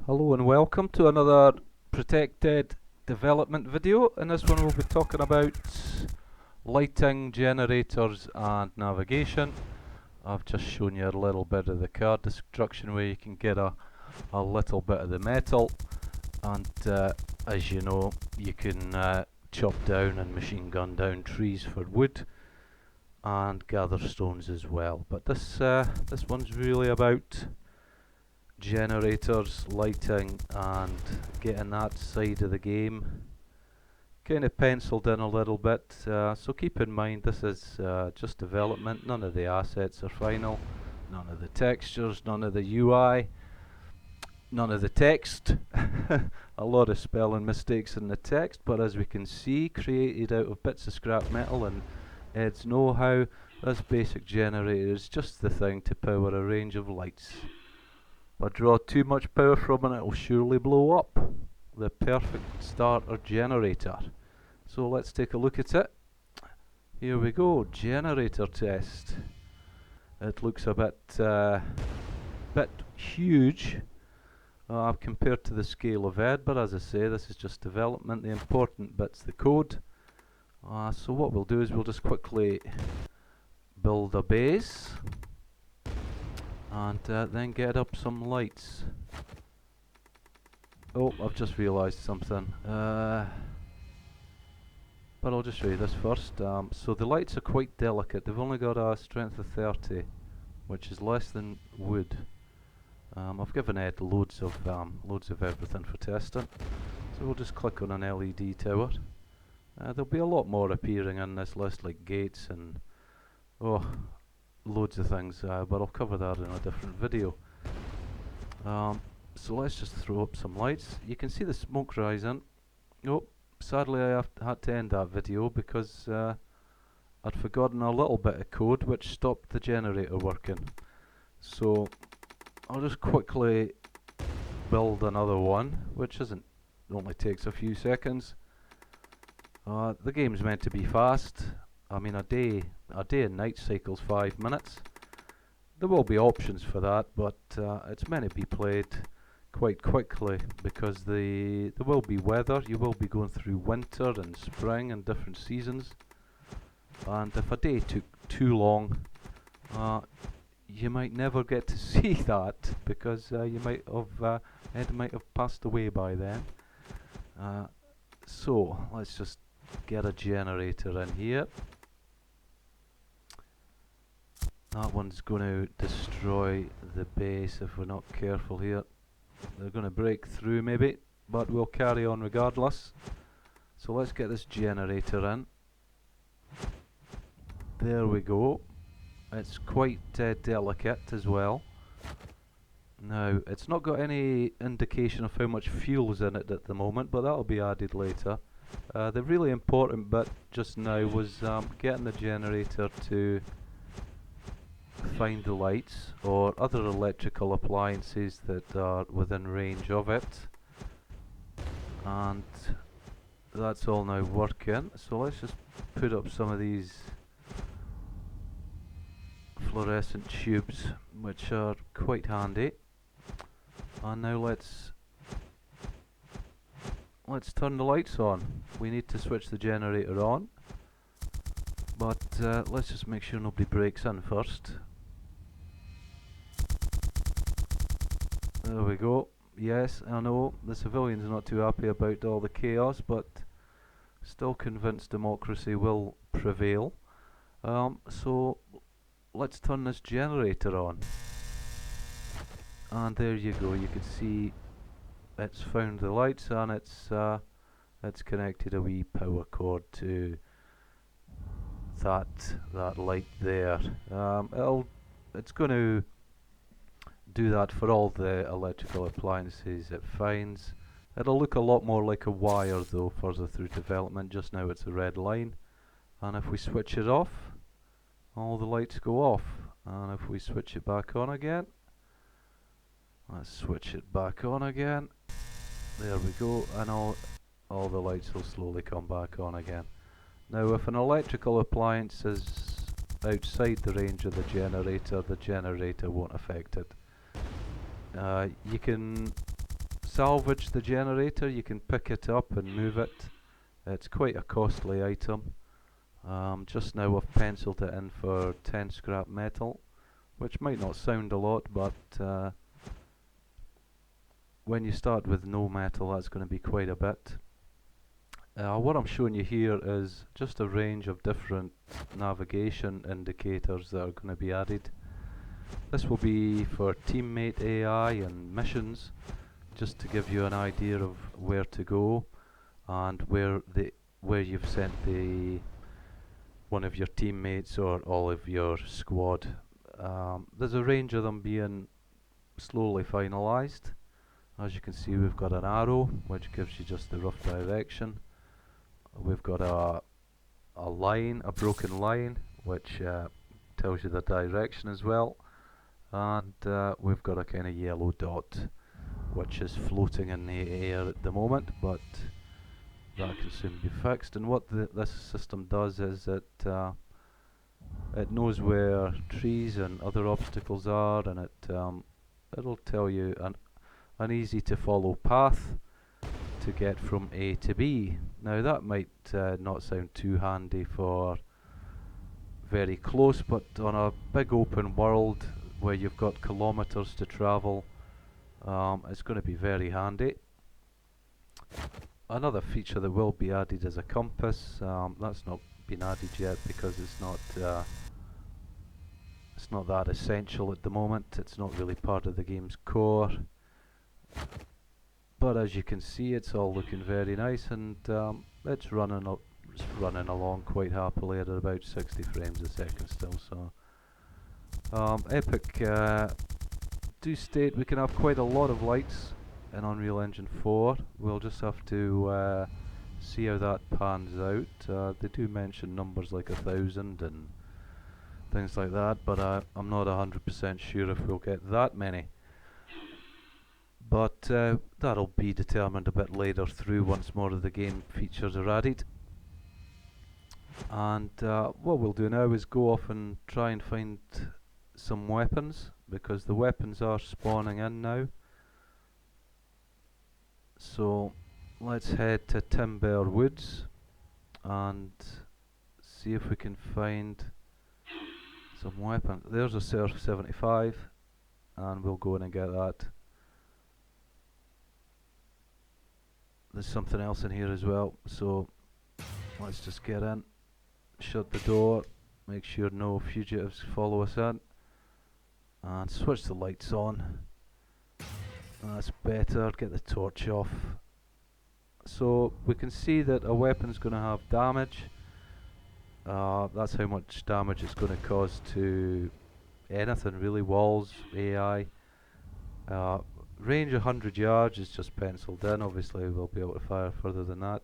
Hello and welcome to another protected development video. In this one we'll be talking about lighting, generators and navigation. I've just shown you a little bit of the card destruction where you can get a little bit of the metal, and as you know you can chop down and machine gun down trees for wood and gather stones as well. But this one's really about generators, lighting and getting that side of the game kind of penciled in a little bit. So keep in mind this is just development, none of the assets are final, none of the textures, none of the UI, none of the text. A lot of spelling mistakes in the text, but as we can see, created out of bits of scrap metal and Ed's know-how, this basic generator is just the thing to power a range of lights. If I draw too much power from it, it'll surely blow up. The perfect starter generator. So let's take a look at it. Here we go, generator test. It looks a bit huge compared to the scale of Ed, but as I say, this is just development. The important bit's the code. So what we'll do is we'll just quickly build a base and then get up some lights. Oh, I've just realised something. But I'll just show you this first. So the lights are quite delicate. They've only got a strength of 30, which is less than wood. I've given Ed loads of everything for testing. So we'll just click on an LED tower. There'll be a lot more appearing in this list, like gates and loads of things, but I'll cover that in a different video. So let's just throw up some lights. You can see the smoke rising. Oh, sadly I had to end that video because I'd forgotten a little bit of code which stopped the generator working. So I'll just quickly build another one, which only takes a few seconds. The game's meant to be fast. I mean, a day and night cycle's 5 minutes. There will be options for that, but it's meant to be played quite quickly because there will be weather. You will be going through winter and spring and different seasons, and if a day took too long, you might never get to see that because Ed might have passed away by then. So let's just get a generator in here. That one's going to destroy the base if we're not careful here. They're going to break through maybe, but we'll carry on regardless. So let's get this generator in. There we go. It's quite delicate as well. Now, it's not got any indication of how much fuel's in it at the moment, but that'll be added later. The really important bit just now was getting the generator to find the lights or other electrical appliances that are within range of it, and that's all now working. So let's just put up some of these fluorescent tubes which are quite handy, and now let's turn the lights on. We need to switch the generator on, but let's just make sure nobody breaks in first. There we go. Yes, I know the civilians are not too happy about all the chaos, but still convinced democracy will prevail. So let's turn this generator on. And there you go. You can see it's found the lights, and it's connected a wee power cord to that light there. It's going to do that for all the electrical appliances it finds. It'll look a lot more like a wire though further through development. Just now it's a red line, and if we switch it off, all the lights go off, and if we switch it back on again, let's switch it back on again, there we go, and all the lights will slowly come back on again. Now if an electrical appliance is outside the range of the generator won't affect it. You can salvage the generator. You can pick it up and move it. It's quite a costly item. Just now I've penciled it in for 10 scrap metal, which might not sound a lot, but when you start with no metal, that's going to be quite a bit. What I'm showing you here is just a range of different navigation indicators that are going to be added. This will be for teammate AI and missions, just to give you an idea of where to go and where you've sent one of your teammates or all of your squad. There's a range of them being slowly finalised. As you can see, we've got an arrow which gives you just the rough direction. We've got a broken line, which tells you the direction as well. And we've got a kind of yellow dot which is floating in the air at the moment, but that can soon be fixed. And what this system does is it knows where trees and other obstacles are, and it'll tell you an easy to follow path to get from A to B. Now that might not sound too handy for very close, but on a big open world where you've got kilometers to travel, it's going to be very handy. Another feature that will be added is a compass. That's not been added yet because it's not that essential at the moment. It's not really part of the game's core. But as you can see, it's all looking very nice, and it's running along quite happily at about 60 frames a second still. So Epic do state we can have quite a lot of lights in Unreal Engine 4. We'll just have to see how that pans out. They do mention numbers like 1,000 and things like that, but I'm not 100% sure if we'll get that many. But that'll be determined a bit later through once more of the game features are added. And what we'll do now is go off and try and find some weapons, because the weapons are spawning in now. So let's head to Timber Woods and see if we can find some weapons. There's a Surf 75, and we'll go in and get that. There's something else in here as well, so let's just get in, shut the door, make sure no fugitives follow us in, and switch the lights on. That's better. Get the torch off. So we can see that a weapon's going to have damage. That's how much damage it's going to cause to anything really, walls, AI. Range 100 yards is just penciled in. Obviously we'll be able to fire further than that.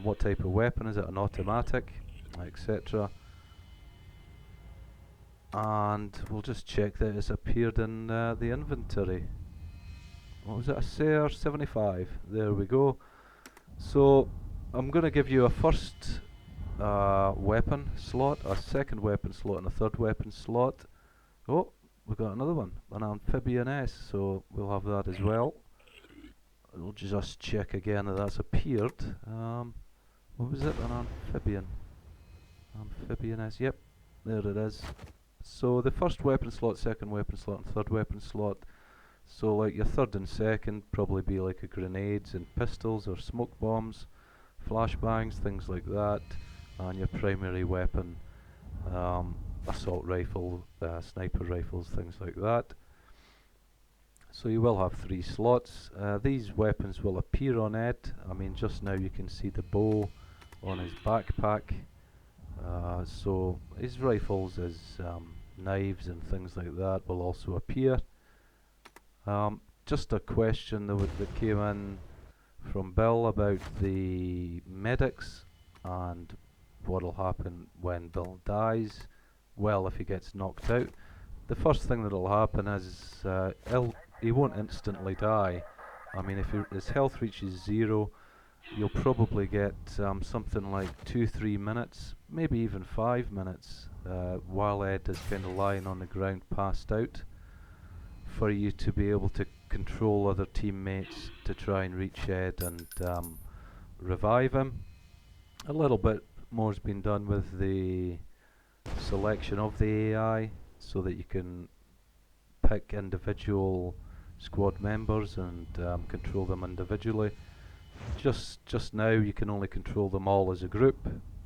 What type of weapon is it? An automatic, etc. And we'll just check that it's appeared in the inventory. What was it? A Surf 75. There we go. So I'm going to give you a first weapon slot, a second weapon slot, and a third weapon slot. Oh, we've got another one, an Amphibian S, so we'll have that as well. We'll just check again that that's appeared. What was it? An Amphibian S, yep, there it is. So the first weapon slot, second weapon slot, and third weapon slot. So like your third and second probably be like a grenades and pistols or smoke bombs, flashbangs, things like that. And your primary weapon, assault rifle, sniper rifles, things like that. So you will have 3 slots. These weapons will appear on Ed. I mean, just now you can see the bow on his backpack. So his rifles, his knives and things like that will also appear. Just a question that came in from Bill about the medics and what'll happen when Bill dies. Well, if he gets knocked out, the first thing that'll happen is he won't instantly die. I mean, if his health reaches 0, you'll probably get something like 2-3 minutes, maybe even 5 minutes, while Ed is kind of lying on the ground passed out. for you to be able to control other teammates to try and reach Ed and revive him. A little bit more's been done with the selection of the AI so that you can pick individual squad members and control them individually. Just now you can only control them all as a group,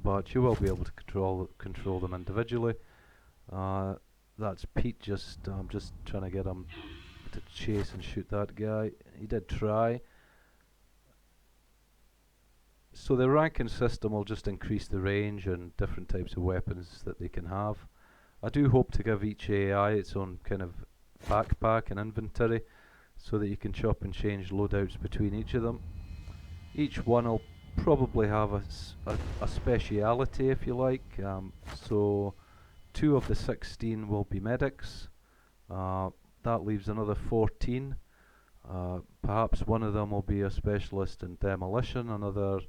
but you will be able to control them individually. That's Pete. I'm just trying to get him to chase and shoot that guy. He did try. So the ranking system will just increase the range and different types of weapons that they can have. I do hope to give each AI its own kind of backpack and inventory so that you can chop and change loadouts between each of them. Each one will probably have a speciality, if you like. So 2 of the 16 will be medics. That leaves another 14. Perhaps one of them will be a specialist in demolition, another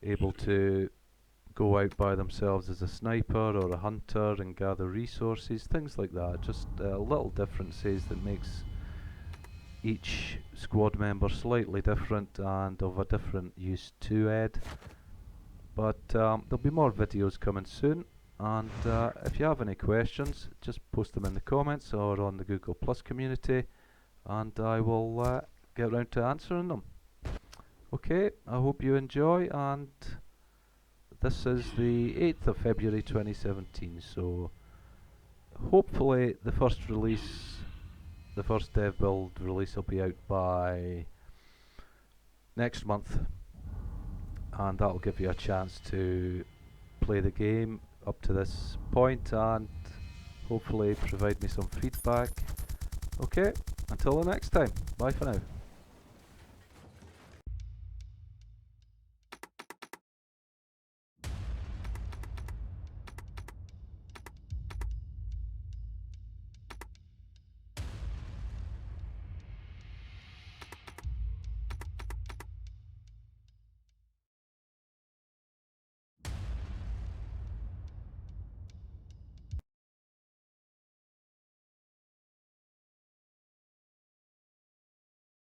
able to go out by themselves as a sniper or a hunter and gather resources, things like that. Just little differences that makes each squad member slightly different and of a different use to Ed. But there'll be more videos coming soon, and if you have any questions, just post them in the comments or on the Google Plus community, and I will get round to answering them. Okay, I hope you enjoy, and this is the 8th of February 2017, so hopefully the first dev build release will be out by next month, and that'll give you a chance to play the game up to this point and hopefully provide me some feedback. Okay, until the next time, bye for now.